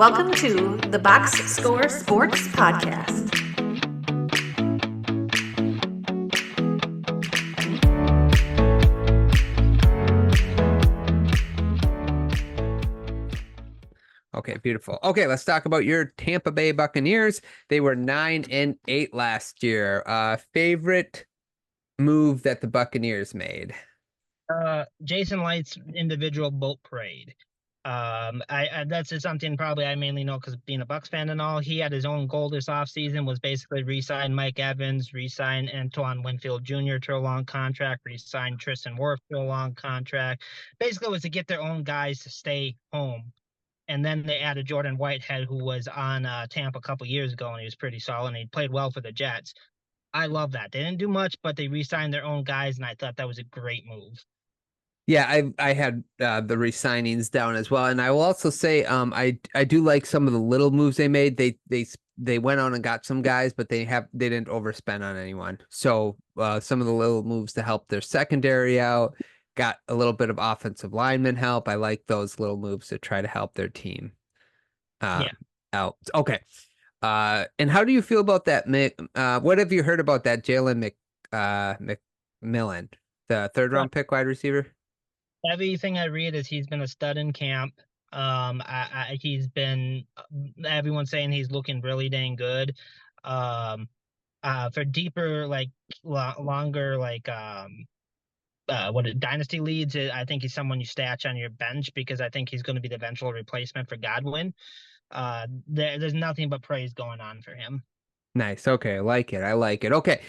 Welcome to the Box Score Sports Podcast. Okay, beautiful. Okay, let's talk about your Tampa Bay Buccaneers. They were 9-8 last year. Favorite move that the Buccaneers made? Jason Light's individual boat parade. I that's just something probably I mainly know because being a Bucs fan and all. He had his own goal this offseason, was basically re-sign Mike Evans, re-sign Antoine Winfield Jr. to a long contract, re-sign Tristan Wirfs to a long contract. Basically, it was to get their own guys to stay home. And then they added Jordan Whitehead, who was on Tampa a couple years ago, and he was pretty solid, and he played well for the Jets. I love that. They didn't do much, but they re-signed their own guys, and I thought that was a great move. Yeah, I had the re-signings down as well, and I will also say I do like some of the little moves they made. They went on and got some guys, but they didn't overspend on anyone. So some of the little moves to help their secondary out, got a little bit of offensive lineman help. I like those little moves to try to help their team out. Okay. And how do you feel about that? What have you heard about that Jalen McMillan, the third round pick wide receiver? Everything I read is he's been a stud in camp. He's been, everyone's saying he's looking really dang good. For deeper, like longer, like dynasty leads, I think he's someone you stash on your bench because I think he's going to be the eventual replacement for Godwin. There's nothing but praise going on for him. Nice. Okay, I like it. Okay.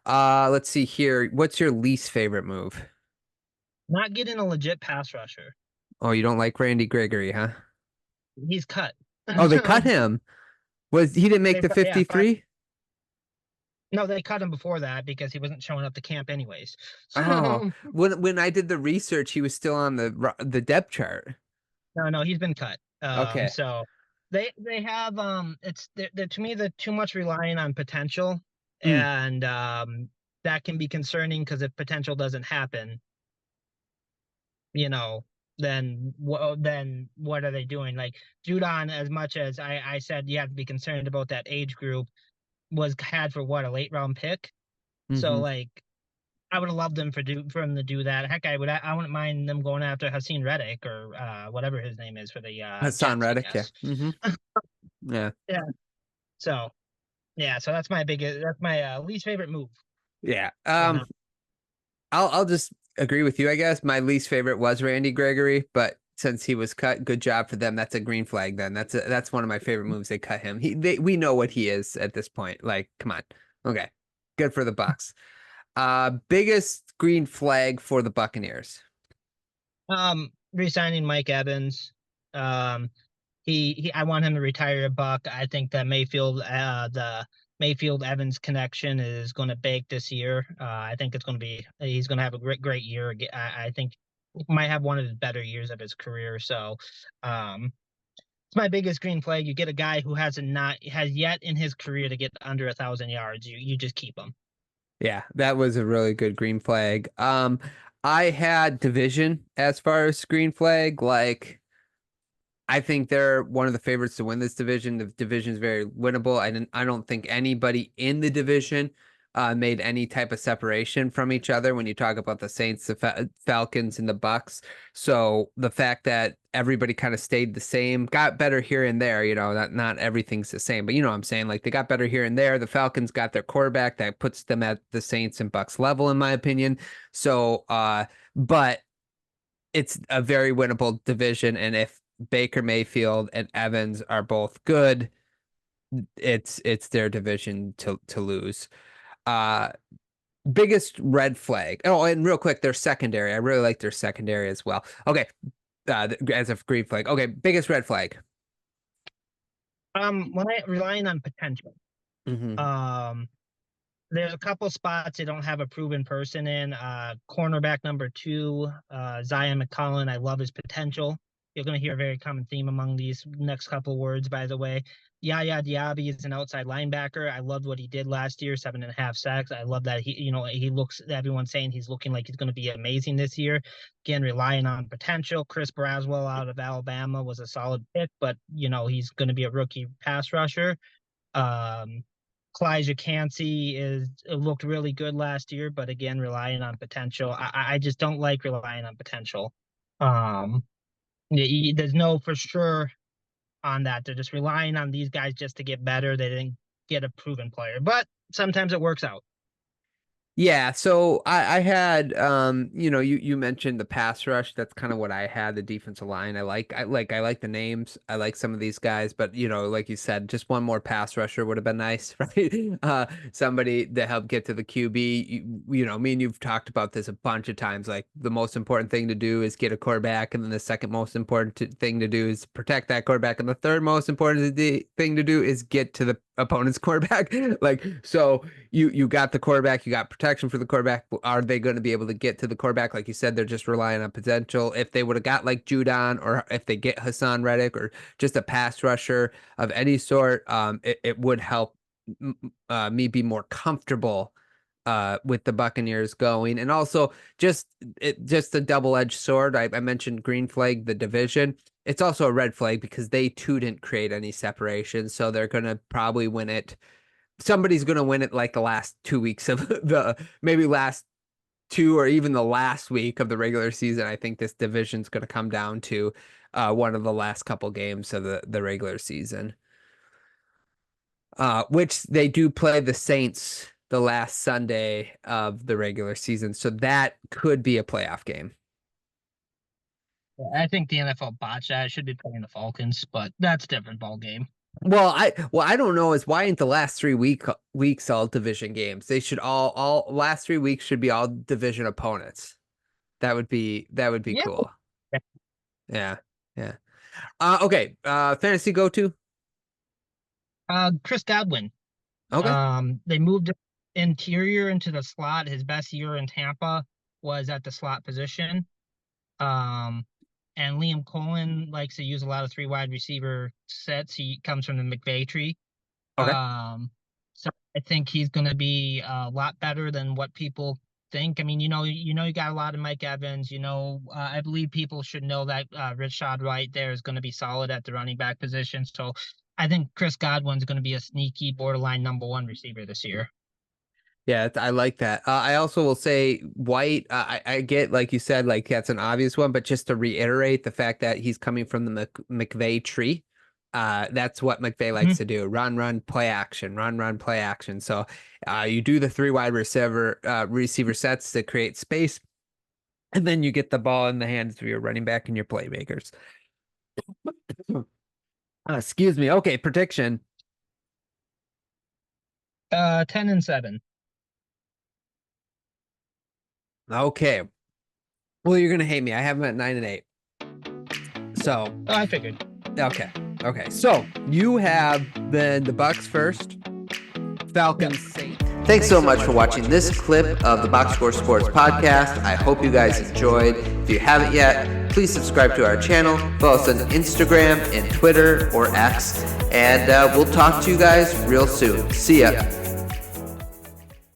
Let's see here. What's your least favorite move? Not getting a legit pass rusher. Oh, you don't like Randy Gregory, huh? He's cut. Oh, they cut him. He didn't make the 53? No, they cut him before that because he wasn't showing up to camp anyways. Oh, when I did the research, he was still on the depth chart. No, he's been cut. Okay. So they have they're to me they're too much relying on potential, and that can be concerning because if potential doesn't happen, then what are they doing? Like Judon, as much as I said you have to be concerned about that age group, had for what, a late round pick. So like I would have loved him for him to do that. Heck, I wouldn't mind them going after Hassan Reddick or whatever his name is for the Hassan Jets, Reddick, yeah. Yeah. So that's my least favorite move. Yeah. I'll just agree with you, I guess. My least favorite was Randy Gregory, but since he was cut, good job for them. That's a green flag then. That's one of my favorite moves. They cut him. We know what he is at this point. Like, come on. Okay. Good for the Bucs. Biggest green flag for the Buccaneers. Resigning Mike Evans. I want him to retire a Buck. I think that the Mayfield Evans connection is going to bake this year. I think he's going to have a great year. I think he might have one of his better years of his career. So, it's my biggest green flag. You get a guy who has yet in his career to get under 1,000 yards. You just keep him. Yeah, that was a really good green flag. I had division as far as green flag. Like, I think they're one of the favorites to win this division. The division is very winnable. I don't think anybody in the division made any type of separation from each other when you talk about the Saints, the Falcons, and the Bucs. So the fact that everybody kind of stayed the same, got better here and there, not everything's the same, but you know what I'm saying? Like, they got better here and there. The Falcons got their quarterback that puts them at the Saints and Bucs level, in my opinion. So, but it's a very winnable division. And if Baker Mayfield and Evans are both good, it's their division to lose. Biggest red flag. Oh, and real quick, their secondary. I really like their secondary as well. Okay. As a green flag. Okay, biggest red flag. Relying on potential. There's a couple spots they don't have a proven person in. Cornerback number 2, Zion McCollum. I love his potential. You're going to hear a very common theme among these next couple of words, by the way. Yaya Diaby is an outside linebacker. I loved what he did last year, 7.5 sacks. I love that he looks, everyone's saying he's looking like he's going to be amazing this year. Again, relying on potential. Chris Braswell out of Alabama was a solid pick, but he's going to be a rookie pass rusher. Kalijah Cansey looked really good last year, but again, relying on potential. I just don't like relying on potential. There's no for sure on that. They're just relying on these guys just to get better. They didn't get a proven player, but sometimes it works out. Yeah, so I had you mentioned the pass rush. That's kind of what I had, the defensive line. I like the names. I like some of these guys, but like you said, just one more pass rusher would have been nice, right? Somebody to help get to the QB. Me and you've talked about this a bunch of times. Like the most important thing to do is get a quarterback, and then the second most important thing to do is protect that quarterback, and the third most important thing to do is get to the opponent's quarterback. Like, so you got the quarterback, you got protection for the quarterback. Are they going to be able to get to the quarterback? Like you said, they're just relying on potential. If they would have got like Judon, or if they get Hassan Reddick, or just a pass rusher of any sort, it would help me be more comfortable with the Buccaneers going. And also just a double-edged sword. I mentioned green flag, the division. It's also a red flag because they too didn't create any separation. So they're going to probably win it. Somebody's going to win it like the last 2 weeks of maybe last 2 or even the last week of the regular season. I think this division's going to come down to one of the last couple games of the regular season, which they do play the Saints the last Sunday of the regular season. So that could be a playoff game. I think the NFL botched that. It should be playing the Falcons, but that's a different ball game. Well, I don't know is why ain't the last 3 weeks all division games? They should all last 3 weeks should be all division opponents. That would be cool. Yeah. Okay. Fantasy go to? Chris Godwin. Okay. They moved interior into the slot. His best year in Tampa was at the slot position. And Liam Cohen likes to use a lot of 3 wide receiver sets. He comes from the McVay tree. Okay. So I think he's going to be a lot better than what people think. I mean, you got a lot of Mike Evans. I believe people should know that Rashad Wright there is going to be solid at the running back position. So I think Chris Godwin's going to be a sneaky borderline number 1 receiver this year. Yeah, I like that. I also will say White, I get, like you said, like that's an obvious one, but just to reiterate the fact that he's coming from the McVay tree, that's what McVay likes to do. Run, play action, run, play action. So you do the 3 wide receiver sets to create space, and then you get the ball in the hands of your running back and your playmakers. Excuse me. Okay, prediction. 10-7. Okay. Well, you're gonna hate me. I have him at 9-8. So I figured. Okay. So you have the Bucs first, Falcons. Yep. Thanks so much for watching this clip of the Box Score Sports Podcast. I hope you guys enjoyed. If you haven't yet, please subscribe to our channel. Follow us on Instagram and Twitter or X, and we'll talk to you guys real soon. See ya.